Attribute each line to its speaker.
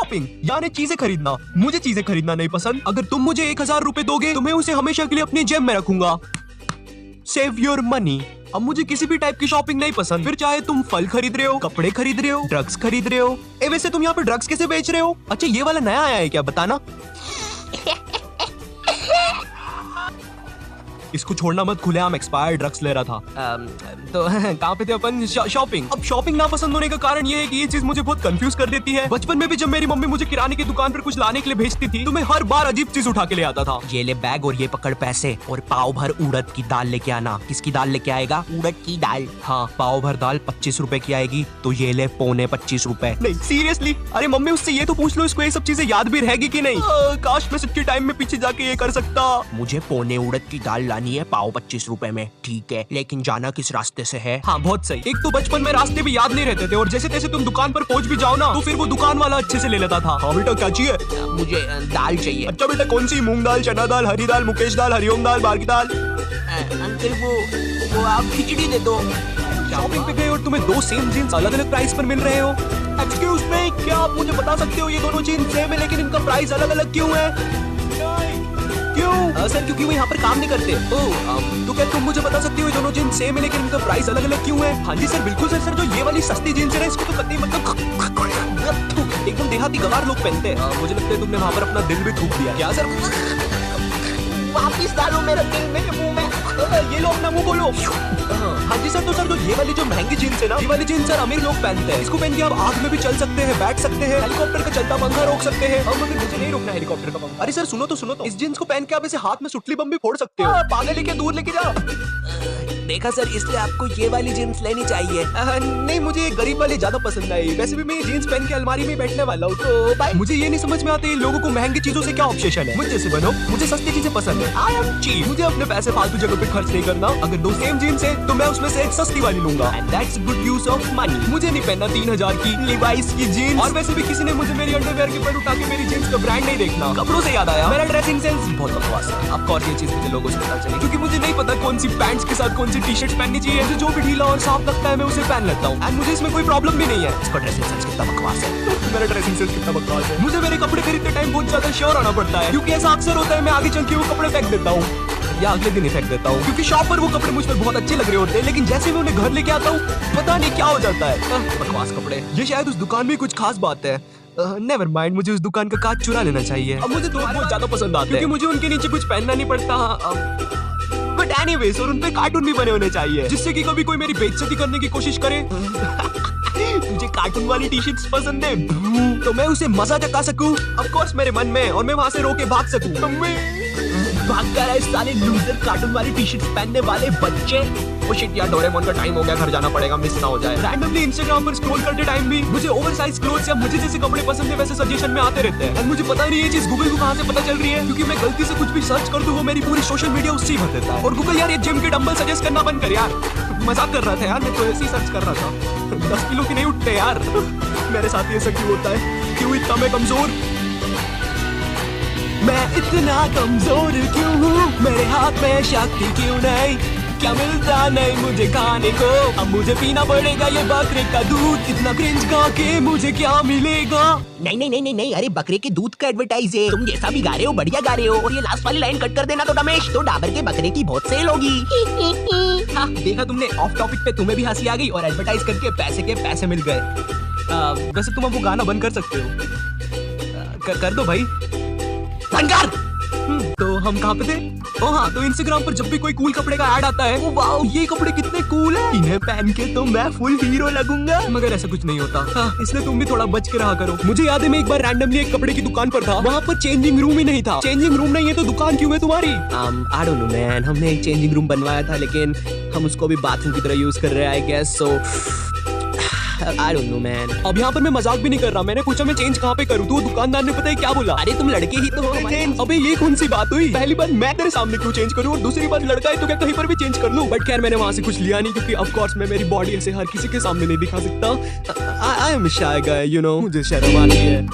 Speaker 1: Shopping यानी चीजें खरीदना। मुझे चीजें खरीदना नहीं पसंद। अगर तुम मुझे 1000 रुपए दोगे तो मैं उसे हमेशा के लिए अपनी जेब में रखूंगा। Save your money. अब मुझे किसी भी टाइप की शॉपिंग नहीं पसंद, फिर चाहे तुम फल खरीद रहे हो, कपड़े खरीद रहे हो, ड्रग्स खरीद रहे हो। वैसे तुम यहाँ पे ड्रग्स कैसे बेच रहे हो? अच्छा ये वाला नया आया है क्या, बताना। इसको छोड़ना मत, खुलेआम एक्सपायर्ड ड्रग्स ले रहा था। तो कहाँ पे थे अपन? शॉपिंग। अब शॉपिंग ना पसंद होने का कारण ये है कि ये चीज मुझे बहुत कंफ्यूज कर देती है। बचपन में भी जब मेरी मम्मी मुझे किराने की दुकान पर कुछ लाने के लिए भेजती थी तो मैं हर बार अजीब चीज उठा के ले आता था। ये ले बैग और ये पकड़ पैसे और पाव भर उड़द की दाल लेके आना। किसकी दाल लेके आएगा? उड़द की दाल। हाँ, पाव भर दाल 25 रुपए की आएगी, तो ये ले 25 रुपए। नहीं सीरियसली, अरे मम्मी उससे ये तो पूछ लो इसको ये सब चीजें याद भी रहेगी कि नहीं। काश मैं सच्ची टाइम में पीछे जाके ये कर सकता। मुझे पौने उड़द की दाल लानी है, पाव 25 रुपए में। ठीक है, लेकिन जाना किस रास्ते से है? हाँ बहुत सही। एक तो बचपन में रास्ते भी याद नहीं रहते थे और जैसे तैसे तुम दुकान पर पहुंच भी जाओ ना तो फिर वो दुकान वाला अच्छे से ले लेता था। हाँ बेटा क्या चाहिए? मुझे दाल चाहिए। अच्छा बेटा कौन सी? मूंग दाल, चना दाल, हरी दाल, मुकेश दाल, हरिओम दाल, बार की दाल। अंकल वो आप खिचड़ी दे दो। शॉपिंग पे गए और तुम्हें 2 सेम जीन्स अलग अलग प्राइस पर मिल रहे हो। एक्सक्यूज मी, क्या आप मुझे बता सकते हो ये दोनों जीन्स सेम है लेकिन इनका प्राइस अलग अलग क्यों है? क्यों? सर क्योंकि वो यहाँ पर काम नहीं करते। तो क्या तुम मुझे बता सकती हो ये दोनों जीन्स सेम है लेकिन इनका प्राइस अलग अलग क्यों है? हाँ जी सर बिल्कुल सर। जो ये वाली सस्ती जीन्स है ना इसको तो कतई मतलब एकदम देहाती गवार लोग पहनते हैं। मुझे लगता है तुमने वहाँ पर अपना दिल भी थूक दिया। क्या सर? वापिस डालो मेरा दिल मेरे मुंह में। ये लो अपना मुंह बोलो। हाँ जी सर। तो सर जो ये वाली जो महंगी जीन्स है ना, ये वाली जीन्स सर अमीर लोग पहनते हैं। इसको पहन के आप आग में भी चल सकते हैं, बैठ सकते हैं, हेलीकॉप्टर का चलता पंखा रोक सकते हैं। अब मगर मुझे नहीं रोकना हेलीकॉप्टर का पंखा। अरे सर सुनो तो इस जीन्स को पहन के आप इसे हाथ में सुतली बम भी फोड़ सकते हो। पागल लेके दूर लेके जाओ। देखा सर, इसलिए आपको ये वाली जीन्स लेनी चाहिए। नहीं मुझे गरीब वाली ज्यादा पसंद आई। वैसे भी मैं ये जीन्स पहन के अलमारी में बैठने वाला हूँ। तो भाई मुझे ये नहीं समझ में आते लोगों को महंगी चीजों से क्या ऑब्सेशन है। मुझे जैसे बनो, मुझे सस्ती चीजें पसंद है। I am cheap. मुझे अपने पैसे फालतू जगह पे खर्च नहीं करना। अगर 2 सेम जीन्स है तो मैं उसमें से एक सस्ती वाली लूंगा। And that's good use of money. मुझे नहीं पहनना 3000 की लिवाइस की जीन्स। और वैसे भी किसी ने मुझे मेरी अंडरवेयर के ऊपर उठा के मेरी जीन्स का ब्रांड नहीं देखना। कपड़ों से याद आया, मेरा ड्रेसिंग सेंस बहुत बकवास है। ऑफ कोर्स ये चीज मुझे लोगों से पता चली क्योंकि मुझे नहीं पता कौन सी पैंट्स के साथ कौन सी टी-शर्ट्स पहननी चाहिए। मुझे जो भी ढीला और साफ लगता है मैं उसे पहन लेता हूँ। एंड मुझे इसमें कोई प्रॉब्लम भी नहीं है। इसका ड्रेसिंग सेंस कितना बकवास है। मेरा ड्रेसिंग सेंस कितना बकवास है। मुझे मेरे कपड़े खरीदते टाइम बहुत ज्यादा श्योर आना पड़ता है क्योंकि ऐसा अक्सर होता है मैं आगे चल के वो कपड़े फेंक देता हूँ या अगले दिन ही फेंक देता हूँ क्योंकि शॉप पर वो कपड़े मुझ पर बहुत अच्छे लग रहे होते हैं लेकिन जैसे मैं उन्हें घर लेके आता हूँ पता नहीं क्या हो जाता है। बकवास कपड़े। ये शायद उस दुकान में कुछ खास बात है। नेवर माइंड, मुझे उस दुकान का कांच चुरा लेना चाहिए। अब मुझे दोस्त बहुत ज्यादा पसंद आते हैं क्योंकि मुझे उनके नीचे कुछ पहनना नहीं पड़ता। बट एनीवेज, और उन पे कार्टून भी बने होने चाहिए जिससे कि कभी कोई मेरी बेइज्जती करने की कोशिश करे। तुझे कार्टून वाली टी-शर्ट्स पसंद है तो मैं उसे मजा चखा सकूं ऑफ कोर्स मेरे मन में और मैं वहां से रोके भाग सकूं। भाग कर आए साले लूजर कार्टून वाली टी-शर्ट्स पहनने वाले बच्चे। ओ शिट यार, डोरेमोन का टाइम हो गया, घर जाना पड़ेगा, मिस ना हो जाए। रैंडमली इंस्टाग्राम पर स्क्रॉल करते टाइम भी मुझे ओवरसाइज क्लोथ्स या मुझे जैसे कपड़े पसंद है वैसे सजेशन में आते रहते हैं। और मुझे पता नहीं ये चीज गूगल को कहां से पता चल रही है क्योंकि मैं गलती से कुछ भी सर्च कर दूं वो मेरी पूरी सोशल मीडिया उससे ही भर देता है। और गूगल यार ये जिम के डंबल सजेस्ट करना बंद कर यार। मजाक कर रहा था यार, मैं तो ऐसे ही सर्च कर रहा था। 10 किलो की नहीं उठते यार। मेरे साथ ये सब क्यों होता है? क्यों इतना मैं कमजोर? मैं इतना कमजोर क्यों हूँ? मेरे हाथ में शक्ति क्यों नहीं? क्या मिलता नहीं मुझे खाने को? अब मुझे पीना पड़ेगा ये बकरे का दूध। इतना क्रिंज खा के मुझे क्या मिलेगा?
Speaker 2: नहीं नहीं नहीं नहीं नहीं, अरे बकरे के दूध का एडवर्टाइज है। तुम जैसा भी गा रहे हो बढ़िया गा रहे हो। और ये लास्ट वाली लाइन कट कर देना तो रमेश, तो डाबर के बकरे की बहुत सेल होगी।
Speaker 1: हाँ, देखा तुमने, ऑफ टॉपिक पे तुम्हें भी हंसी आ गई और एडवर्टाइज करके पैसे के पैसे मिल गए। वैसे तुम अब वो गाना बंद कर सकते हो। कर दो भाई,
Speaker 2: बंद कर।
Speaker 1: तो हम कहाँ पे थे? ओ हाँ, तो इंस्टाग्राम पर जब भी कोई कूल कपड़े का ऐड आता है, ओ वाओ ये कपड़े कितने कूल हैं, इन्हें पहन के तो मैं फुल हीरो लगूंगा। मगर ऐसा कुछ नहीं होता। हाँ, इसलिए तुम भी थोड़ा बच के रहा करो। मुझे याद है मैं एक बार रैंडमली एक कपड़े की दुकान पर था, वहाँ पर चेंजिंग रूम ही नहीं था। चेंजिंग रूम नहीं है तो दुकान क्यों है तुम्हारी? आई डोंट नो मैन, हमने एक चेंजिंग रूम बनवाया था लेकिन हम उसको भी बाथरूम की तरह यूज कर रहे हैं I guess. So I don't know man। अब यहाँ पर मैं मजाक भी नहीं कर रहा। मैंने पूछा मैं चेंज कहाँ पे करूँ तो दुकानदार ने पता है क्या बोला? अरे तुम लड़के ही तो हो। अबे ये कौन सी बात हुई? पहली बार मैं तेरे सामने क्यों चेंज करूँ और दूसरी बात लड़का है तो क्या कहीं पर भी चेंज कर लूँ? बट खैर मैंने वहाँ से कुछ लिया नहीं क्योंकि ऑफ कोर्स मैं मेरी बॉडी ऐसे हर किसी के सामने नहीं दिखा सकता। I am a shy guy, you know। मुझे शर्म आती है।